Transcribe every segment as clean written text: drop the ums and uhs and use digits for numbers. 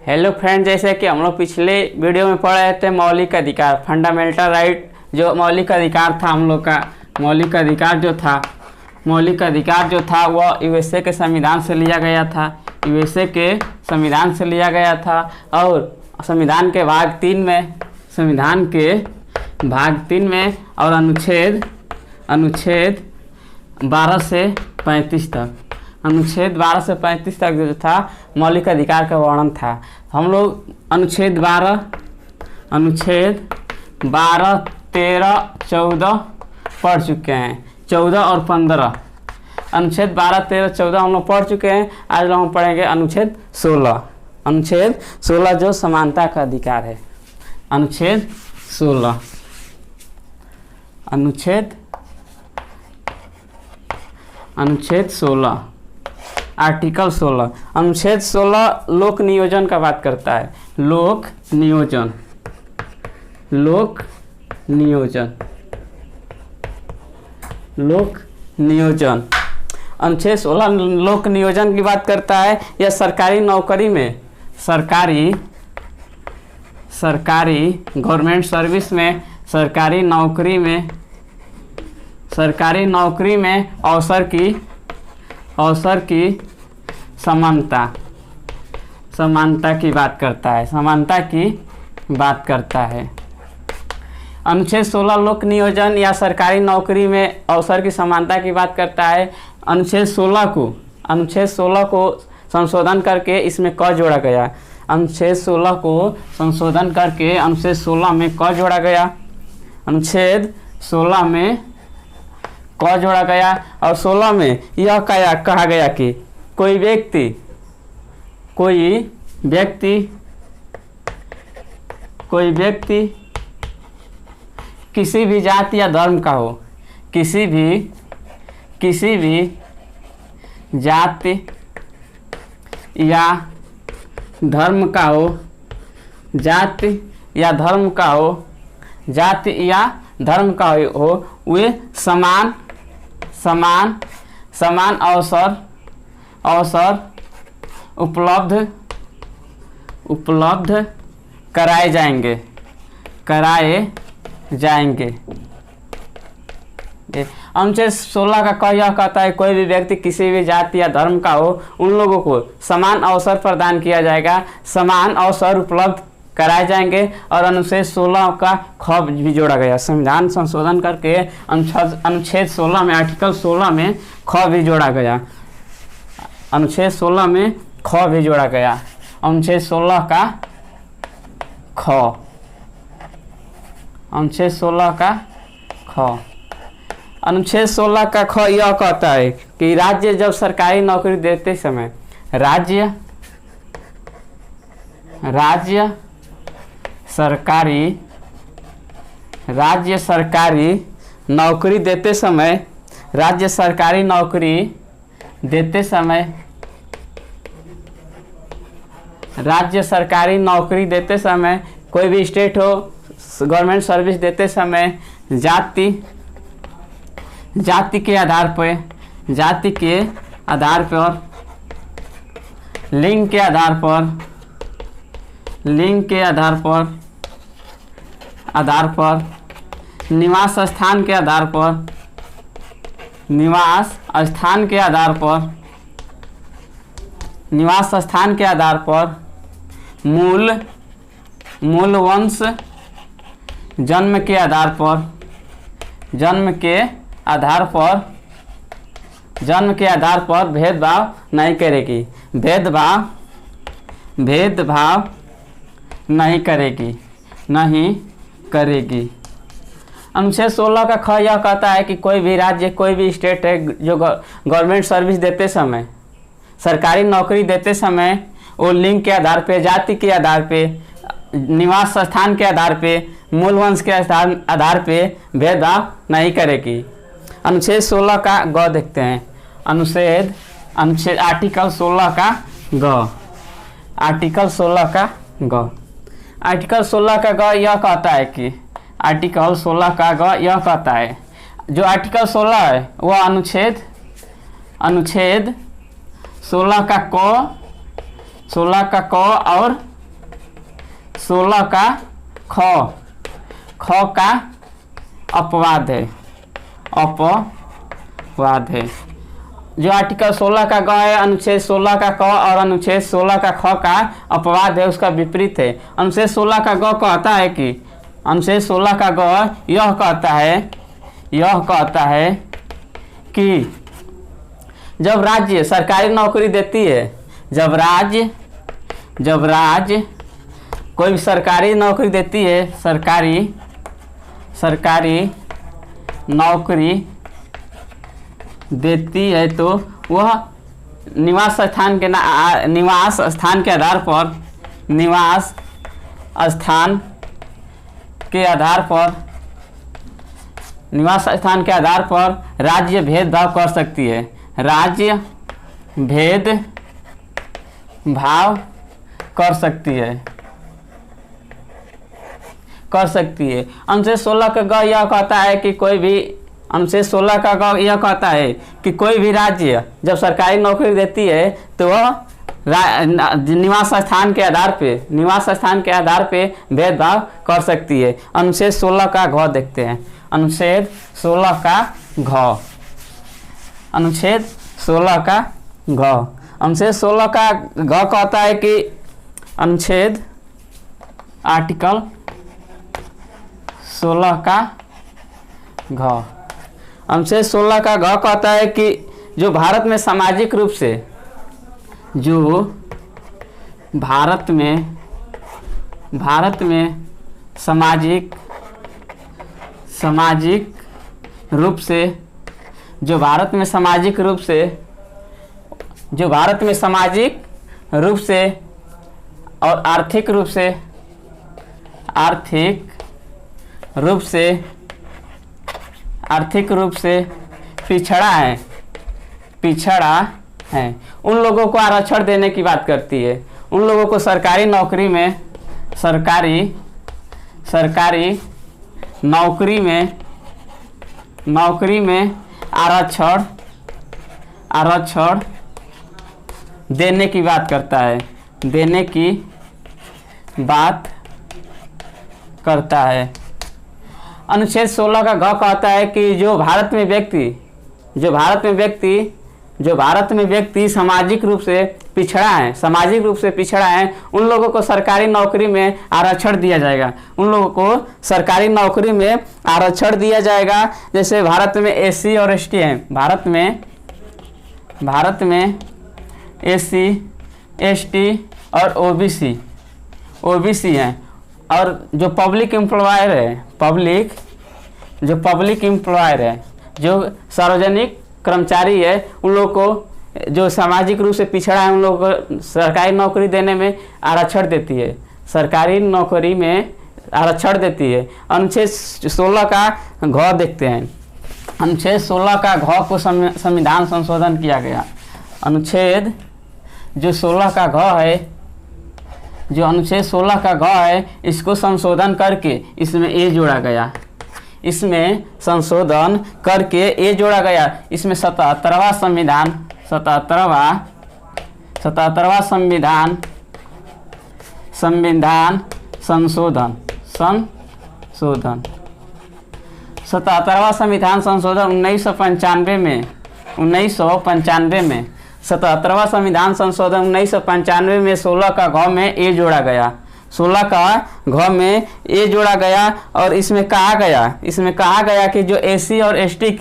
Hello friend, जैसे कि हम लोग पिछले वीडियो में पढ़ रहे थे मौलिक अधिकार, फंडामेंटल राइट। जो मौलिक अधिकार था हम लोग का, मौलिक अधिकार जो था वह यूएसए के संविधान से लिया गया था। यूएसए के संविधान से लिया गया था और संविधान के भाग 3 में और अनुच्छेद 12 से 35 तक, अनुच्छेद 12 से 35 तक जो था मौलिक अधिकार का वर्णन था। हम लोग अनुच्छेद 12, 13, 14 पढ़ चुके हैं। 14 और 15, अनुच्छेद 12, 13, 14 हम लोग पढ़ चुके हैं। आज हम पढ़ेंगे अनुच्छेद 16। अनुच्छेद 16 जो समानता का अधिकार है। अनुच्छेद 16, अनुच्छेद 16, आर्टिकल 16। अनुच्छेद 16 लोक नियोजन का बात करता है। लोक नियोजन, अनुच्छेद 16 लोक नियोजन की बात करता है। यह सरकारी नौकरी में, सरकारी गवर्नमेंट सर्विस में, सरकारी नौकरी में अवसर की समानता की बात करता है। अनुच्छेद 16 लोक नियोजन या सरकारी नौकरी में अवसर की समानता की बात करता है। अनुच्छेद 16 को संशोधन करके इसमें क जोड़ा गया। अनुच्छेद 16 को संशोधन करके अनुच्छेद 16 में क जोड़ा गया। अनुच्छेद 16 में क जोड़ा गया और 16 में यह कहा गया कि कोई व्यक्ति किसी भी जाति या धर्म का हो, किसी भी जाति या धर्म का हो, वे समान अवसर उपलब्ध कराए जाएंगे। अनुच्छेद 16 का क यह कहता है कोई भी व्यक्ति किसी भी जाति या धर्म का हो, उन लोगों को समान अवसर प्रदान किया जाएगा, समान अवसर उपलब्ध कराए जाएंगे। और अनुच्छेद 16 का ख भी जोड़ा गया। संविधान संशोधन करके अनुच्छेद 16 में, आर्टिकल 16 में ख भी जोड़ा गया। अनुच्छेद 16 में ख भी जोड़ा गया। अनुच्छेद 16 का ख, अनुच्छेद 16 का ख, अनुच्छेद 16 का ख यह कहता है कि राज्य जब सरकारी नौकरी देते समय, राज्य सरकारी नौकरी देते समय कोई भी स्टेट हो, गवर्नमेंट सर्विस देते समय जाति के आधार पर, लिंग के आधार पर, निवास स्थान के आधार पर, मूल वंश, जन्म के आधार पर भेदभाव नहीं करेगी। अनुच्छेद 16 का ख यह कहता है कि कोई भी राज्य, कोई भी स्टेट है जो गवर्नमेंट सर्विस देते समय, सरकारी नौकरी देते समय, वो लिंग के आधार पे, जाति के आधार पे, निवास स्थान के आधार पे, मूल वंश के आधार पे भेदभाव नहीं करेगी। अनुच्छेद 16 का ग देखते हैं। अनुच्छेद आर्टिकल 16 का ग, आर्टिकल 16 का ग, आर्टिकल 16 का ग यह कहता है कि, आर्टिकल 16 का ग यह कहता है, जो आर्टिकल 16 है वह अनुच्छेद 16 का क और 16 का ख का अपवाद है, अपवाद है। जो आर्टिकल 16 का ग है, अनुच्छेद 16 का क और अनुच्छेद 16 का ख का अपवाद है, उसका विपरीत है। अनुच्छेद 16 का ग कहता है कि अनुच्छेद 16 का ग यह कहता है कि जब राज्य सरकारी नौकरी देती है, जब राज्य कोई भी सरकारी नौकरी देती है, सरकारी नौकरी देती है, तो वह निवास स्थान के आधार पर राज्य भेदभाव कर सकती है, राज्य भेदभाव कर सकती है। अनुच्छेद 16 का ग यह कहता है कि कोई भी अनुच्छेद 16 का ग यह कहता है कि कोई भी राज्य जब सरकारी नौकरी देती है तो वह निवास स्थान के आधार पे भेदभाव कर सकती है। अनुच्छेद 16 का घ देखते हैं। अनुच्छेद 16 का घ कहता है कि अनुच्छेद आर्टिकल 16 का घ अनुच्छेद 16 का घ कहता है कि जो भारत में सामाजिक रूप से और आर्थिक रूप से पिछड़ा है, उन लोगों को आरक्षण देने की बात करती है। उन लोगों को सरकारी नौकरी में आरक्षण देने की बात करता है। अनुच्छेद 16 का घ कहता है कि जो भारत में व्यक्ति सामाजिक रूप से पिछड़ा है, उन लोगों को सरकारी नौकरी में आरक्षण दिया जाएगा। जैसे भारत में एससी और एसटी हैं, भारत में एससी, एसटी और ओबीसी हैं। और जो पब्लिक एम्प्लॉयर है, जो सार्वजनिक कर्मचारी है, उन लोगों को जो सामाजिक रूप से पिछड़ा है, उन लोगों को सरकारी नौकरी देने में आरक्षण देती है, अनुच्छेद 16 का घ देखते हैं। अनुच्छेद 16 का घ को संविधान संशोधन किया गया। अनुच्छेद 16 का घ है, इसको संशोधन करके इसमें ए जोड़ा गया। इसमें 77वां संविधान संशोधन 1995 में 77वां संविधान संशोधन 1995 में 16 का घ में ए जोड़ा गया। 16 का घ में ए जोड़ा गया और इसमें कहा गया कि जो एससी और एसटी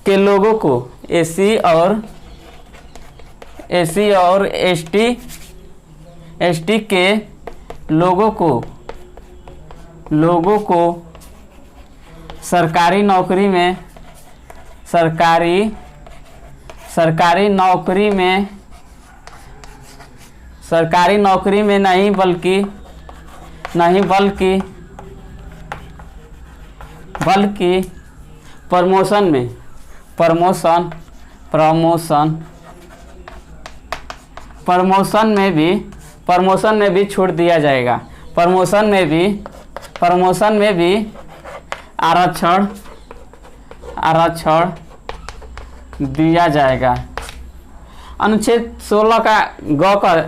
के लोगों को एससी और एसटी के लोगों को सरकारी नौकरी में नहीं बल्कि प्रमोशन में भी छूट दिया जाएगा। प्रमोशन में भी आरक्षण दिया जाएगा। अनुच्छेद 16 का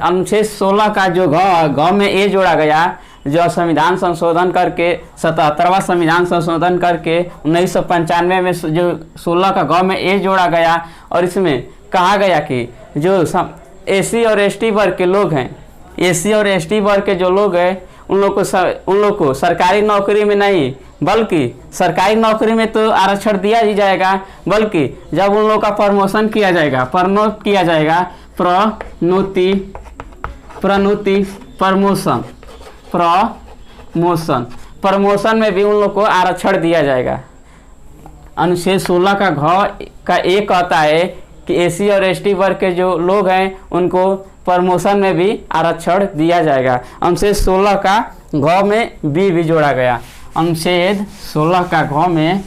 अनुच्छेद 16 का जो ग में ए जोड़ा गया, जो संविधान संशोधन करके 77वां संविधान संशोधन करके 1995 में जो 16 का ग में ए जोड़ा गया, और इसमें कहा गया कि जो एसी और एसटी वर्ग के लोग हैं, एसी और एसटी वर्ग के जो लोग हैं उन लोग को सरकारी नौकरी में नहीं बल्कि सरकारी नौकरी में तो आरक्षण दिया ही जाएगा, बल्कि जब उन लोगों का प्रमोशन किया जाएगा, प्रोन्नति किया जाएगा, प्रमोशन में भी उन लोग को आरक्षण दिया जाएगा। अनुच्छेद 16 का घ का एक कहता है कि एसी और एसटी वर्ग के जो लोग हैं उनको प्रमोशन में भी आरक्षण दिया जाएगा। अनुच्छेद 16 का घ में बी भी जोड़ा गया। अनुच्छेद 16 का घ में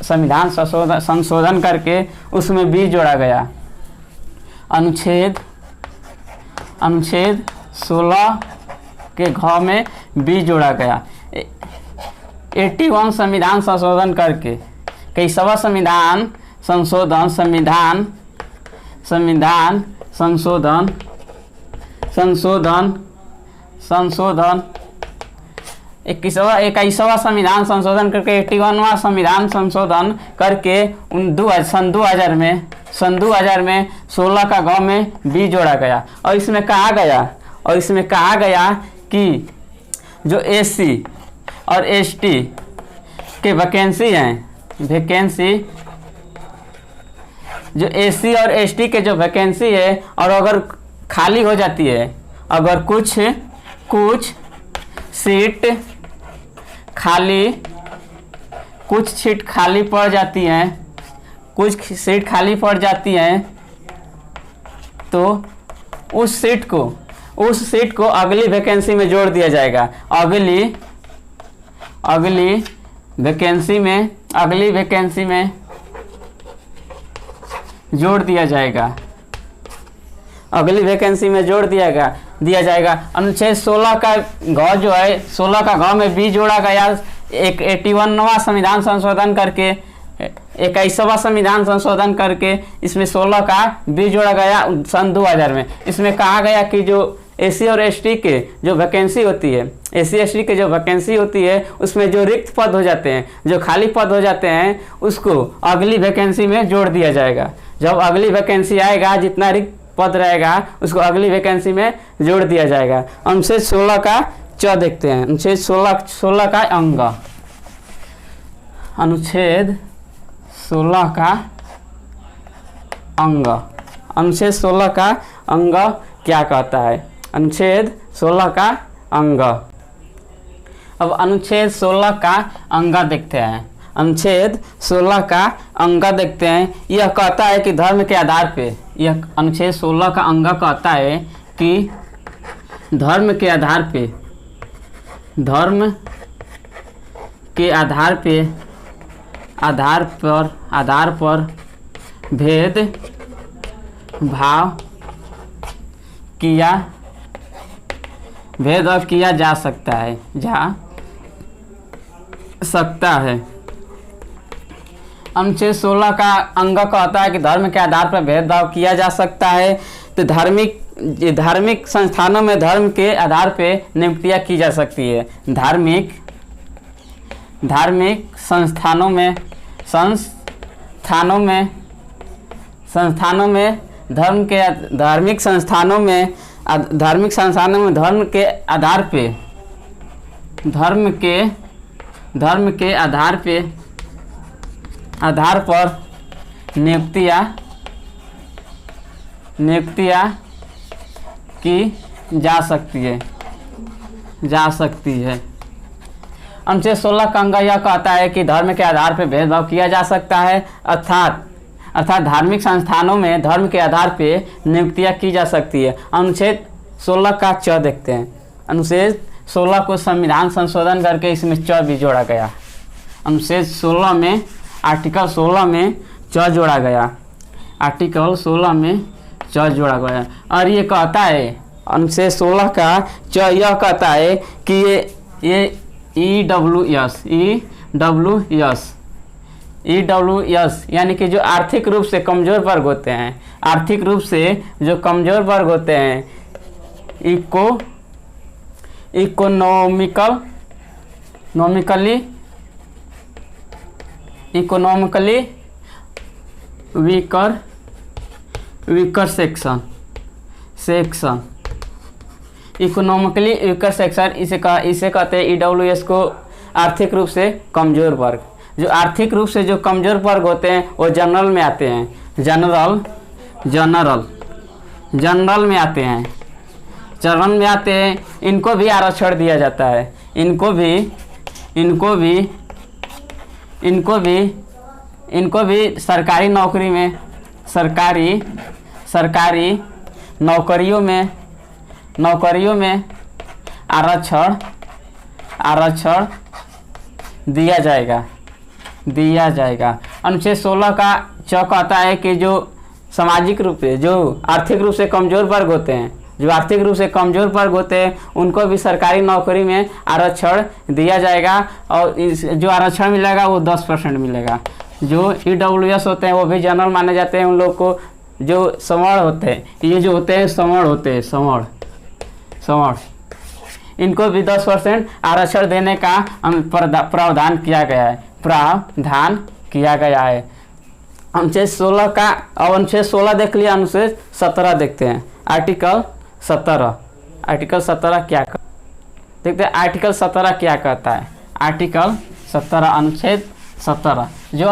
संविधान संशोधन करके उसमें बी जोड़ा गया। अनुच्छेद 16 के घ में बी जोड़ा गया। 81 संविधान संशोधन करके कईसवा संविधान संशोधन 21वां संविधान संशोधन करके 81वां संविधान संशोधन करके सन 2000 में 16 का ग में बी जोड़ा गया। और इसमें कहा गया कि जो एससी और एसटी के जो एससी और एसटी के जो वैकेंसी है, और अगर खाली हो जाती है, अगर कुछ सीट खाली पड़ जाती हैं, तो उस सीट को अगली वैकेंसी में जोड़ दिया जाएगा। अगली वैकेंसी में जोड़ दिया जाएगा। अनुच्छेद 16 का घ जो है, 16 का घ में बी जोड़ा गया। 81वां संविधान संशोधन करके 21वां संविधान संशोधन करके इसमें 16 का बी जोड़ा गया सन 2000 में। इसमें कहा गया कि जो एसी और एसटी के जो वैकेंसी होती है, उसमें जो रिक्त पद हो जाते हैं, जो खाली पद हो जाते हैं, उसको अगली वैकेंसी में जोड़ दिया जाएगा। जब अगली वैकेंसी आएगा, जितना रिक्त पद रहेगा उसको अगली वैकेंसी में जोड़ दिया जाएगा। अनुच्छेद 16 का च देखते हैं। अनुच्छेद 16 का अंग, अनुच्छेद 16 का अंग क्या कहता है? अनुच्छेद 16 का अंग। अब अनुच्छेद 16 का अंग देखते हैं। अनुच्छेद 16 का अंग देखते हैं। यह कहता है कि धर्म के आधार पे, यह अनुच्छेद 16 का अंग कहता है कि धर्म के आधार पर भेद भाव किया जा सकता है। अनुच्छेद 16 का अंग कहता है कि धर्म के आधार पर भेदभाव किया जा सकता है। तो धार्मिक संस्थानों में धर्म के आधार पे नियुक्तियां की जा सकती है। धार्मिक संस्थानों में धार्मिक संस्थानों में धर्म के आधार पर नियुक्तियां की जा सकती है। अनुच्छेद 16 का अंग यह कहता है कि धर्म के आधार पर भेदभाव किया जा सकता है, अर्थात धार्मिक संस्थानों में धर्म के आधार पर नियुक्तियां की जा सकती है। अनुच्छेद 16 का च देखते हैं। अनुच्छेद 16 को संविधान संशोधन करके इसमें च भी जोड़ा गया। अनुच्छेद 16 में आर्टिकल 16 में च जोड़ा गया। आर्टिकल 16 में च जोड़ा गया। और ये कहता है, अनुच्छेद 16 का च यह कहता है कि ये EWS EWS यानी कि जो आर्थिक रूप से कमज़ोर वर्ग होते हैं, आर्थिक रूप से जो कमज़ोर वर्ग होते हैं, economically weaker section economically weaker section इसे कहते हैं EWS को, आर्थिक रूप से कमज़ोर वर्ग। जो आर्थिक रूप से जो कमज़ोर वर्ग होते हैं वो जनरल में आते हैं, जनरल में आते हैं, चरण में आते हैं। इनको भी आरक्षण दिया जाता है, इनको भी सरकारी नौकरी में, सरकारी नौकरियों में आरक्षण दिया जाएगा। अनुच्छेद 16 का च कहता है कि जो सामाजिक रूप से, जो आर्थिक रूप से कमज़ोर वर्ग होते हैं, उनको भी सरकारी नौकरी में आरक्षण दिया जाएगा और जो आरक्षण मिलेगा वो 10% मिलेगा। जो EWS होते हैं वो भी जनरल माने जाते हैं। उन लोग को जो सवर्ण होते हैं, ये जो होते हैं सवर्ण, इनको भी 10% आरक्षण देने का प्रावधान किया गया है। अनुच्छेद 16 का, अब अनुच्छेद 16 देख लिया, अनुच्छेद 17 देखते हैं। आर्टिकल 17 क्या देखते हैं, आर्टिकल 17 क्या कहता है। आर्टिकल 17 अनुच्छेद 17, जो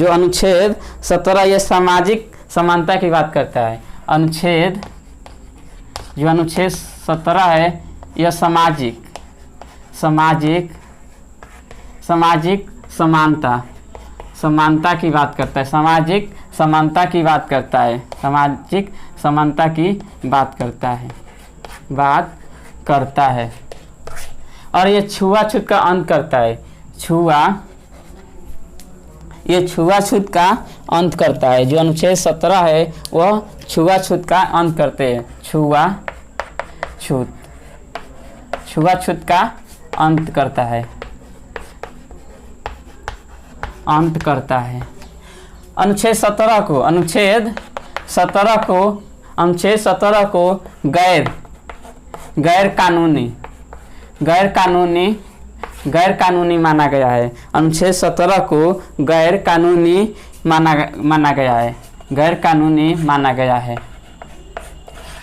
अनुच्छेद 17 ये सामाजिक समानता की बात करता है। अनुच्छेद 17 है यह सामाजिक समानता की बात करता है, सामाजिक समानता की बात करता है और ये छुआछूत का अंत करता है। छुआछूत का अंत करता है। जो अनुच्छेद 17 है वह छुआछूत का अंत करते हैं। छुआछूत का अंत करता है। अनुच्छेद 17 को गैर कानूनी माना गया है। अनुच्छेद 17 को गैर कानूनी माना गया है।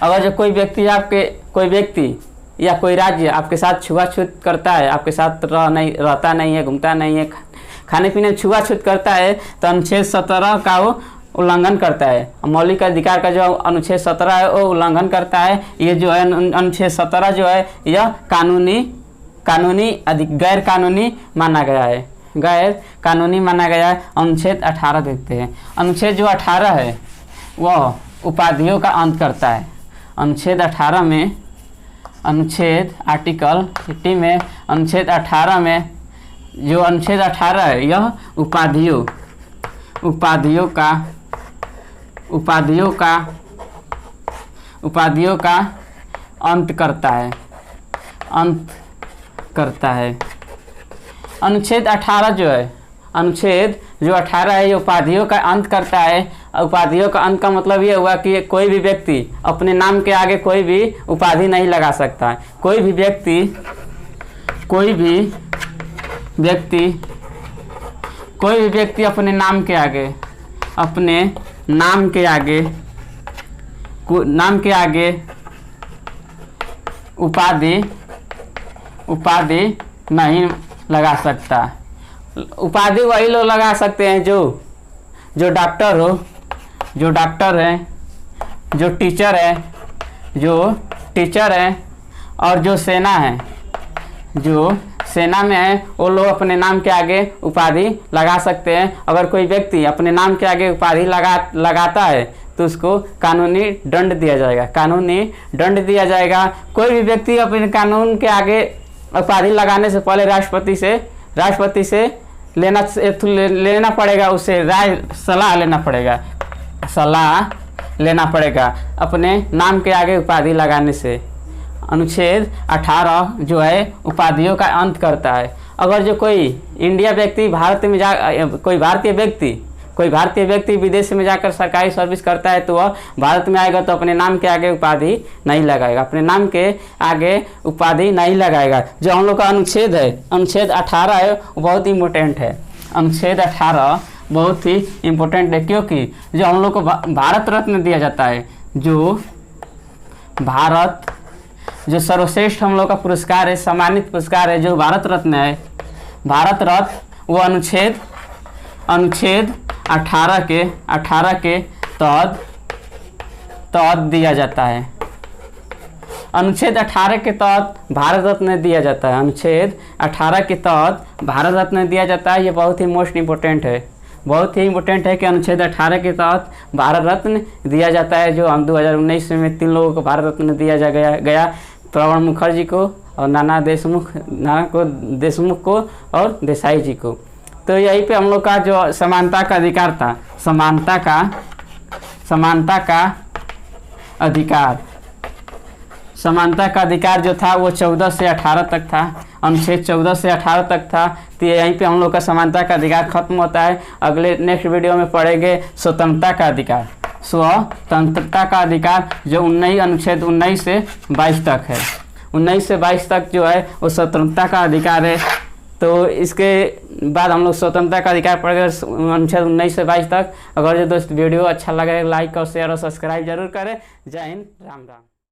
अगर जो कोई व्यक्ति या कोई राज्य आपके साथ छुआछूत करता है, आपके साथ रहता नहीं है, घूमता नहीं है, खाने पीने में छुआछूत करता है, तो अनुच्छेद 17 का वो उल्लंघन करता है। मौलिक अधिकार का जो अनुच्छेद 17 है वो उल्लंघन करता है। ये जो है अनुच्छेद 17 जो है यह गैर कानूनी माना गया है। अनुच्छेद 18 देखते हैं। अनुच्छेद जो 18 है वह उपाधियों का अंत करता है। अनुच्छेद 18 में, आर्टिकल 80 में, अनुच्छेद 18 में जो अनुच्छेद 18 है यह उपाधियों का अंत करता है। अनुच्छेद 18 जो है, अनुच्छेद जो 18 है ये उपाधियों का अंत करता है। उपाधियों का अंत का मतलब ये हुआ कि कोई भी व्यक्ति अपने नाम के आगे कोई भी उपाधि नहीं लगा सकता है। कोई भी व्यक्ति अपने नाम के आगे उपाधि नहीं लगा सकता। उपाधि वही लोग लगा सकते हैं जो डॉक्टर हैं, जो टीचर है और जो सेना में है, वो लोग अपने नाम के आगे उपाधि लगा सकते हैं। अगर कोई व्यक्ति अपने नाम के आगे उपाधि लगाता है तो उसको कानूनी दंड दिया जाएगा। कोई भी व्यक्ति अपने कानून के आगे उपाधि लगाने से पहले राष्ट्रपति से लेना पड़ेगा, उससे सलाह लेना पड़ेगा अपने नाम के आगे उपाधि लगाने से। अनुच्छेद 18 जो है उपाधियों का अंत करता है। अगर जो कोई इंडिया व्यक्ति भारत में कोई भारतीय व्यक्ति विदेश में जाकर सरकारी सर्विस करता है तो वह भारत में आएगा तो अपने नाम के आगे उपाधि नहीं लगाएगा, अपने नाम के आगे उपाधि नहीं लगाएगा। जो हम लोग का अनुच्छेद है, अनुच्छेद 18 है, वो बहुत इंपॉर्टेंट है। अनुच्छेद 18 बहुत ही इम्पोर्टेंट है, क्योंकि जो हम लोग को भारत रत्न दिया जाता है, जो सर्वश्रेष्ठ हम लोग का पुरस्कार है, सम्मानित पुरस्कार है, जो भारत रत्न है, भारत रत्न, वो अनुच्छेद 18 के तहत दिया जाता है। अनुच्छेद 18 के तहत भारत रत्न दिया जाता है। अनुच्छेद 18 के तहत भारत रत्न दिया जाता है। ये बहुत ही मोस्ट इम्पोर्टेंट है, बहुत ही इम्पोर्टेंट है कि अनुच्छेद 18 के तहत भारत रत्न दिया जाता है। जो हम 2019 में 3 लोगों को भारत रत्न दिया गया, प्रणब मुखर्जी को और नाना देशमुख को और देसाई जी को। तो यहीं पे हम लोग का जो समानता का अधिकार था, समानता का अधिकार जो था वो 14 से 18 तक था, अनुच्छेद 14 से 18 तक था। तो यहीं पे हम लोग का समानता का अधिकार खत्म होता है। अगले नेक्स्ट वीडियो में पढ़ेंगे स्वतंत्रता का अधिकार, स्वतंत्रता का अधिकार, जो अनुच्छेद 19 से 22 तक है। 19 से 22 तक जो है वो स्वतंत्रता का अधिकार है। तो इसके बाद हम लोग स्वतंत्रता का अधिकार पढ़ेंगे अनुच्छेद 19 से 22 तक। अगर जो दोस्त वीडियो अच्छा लगे लाइक और शेयर और सब्सक्राइब जरूर करें। जय हिंद, राम राम।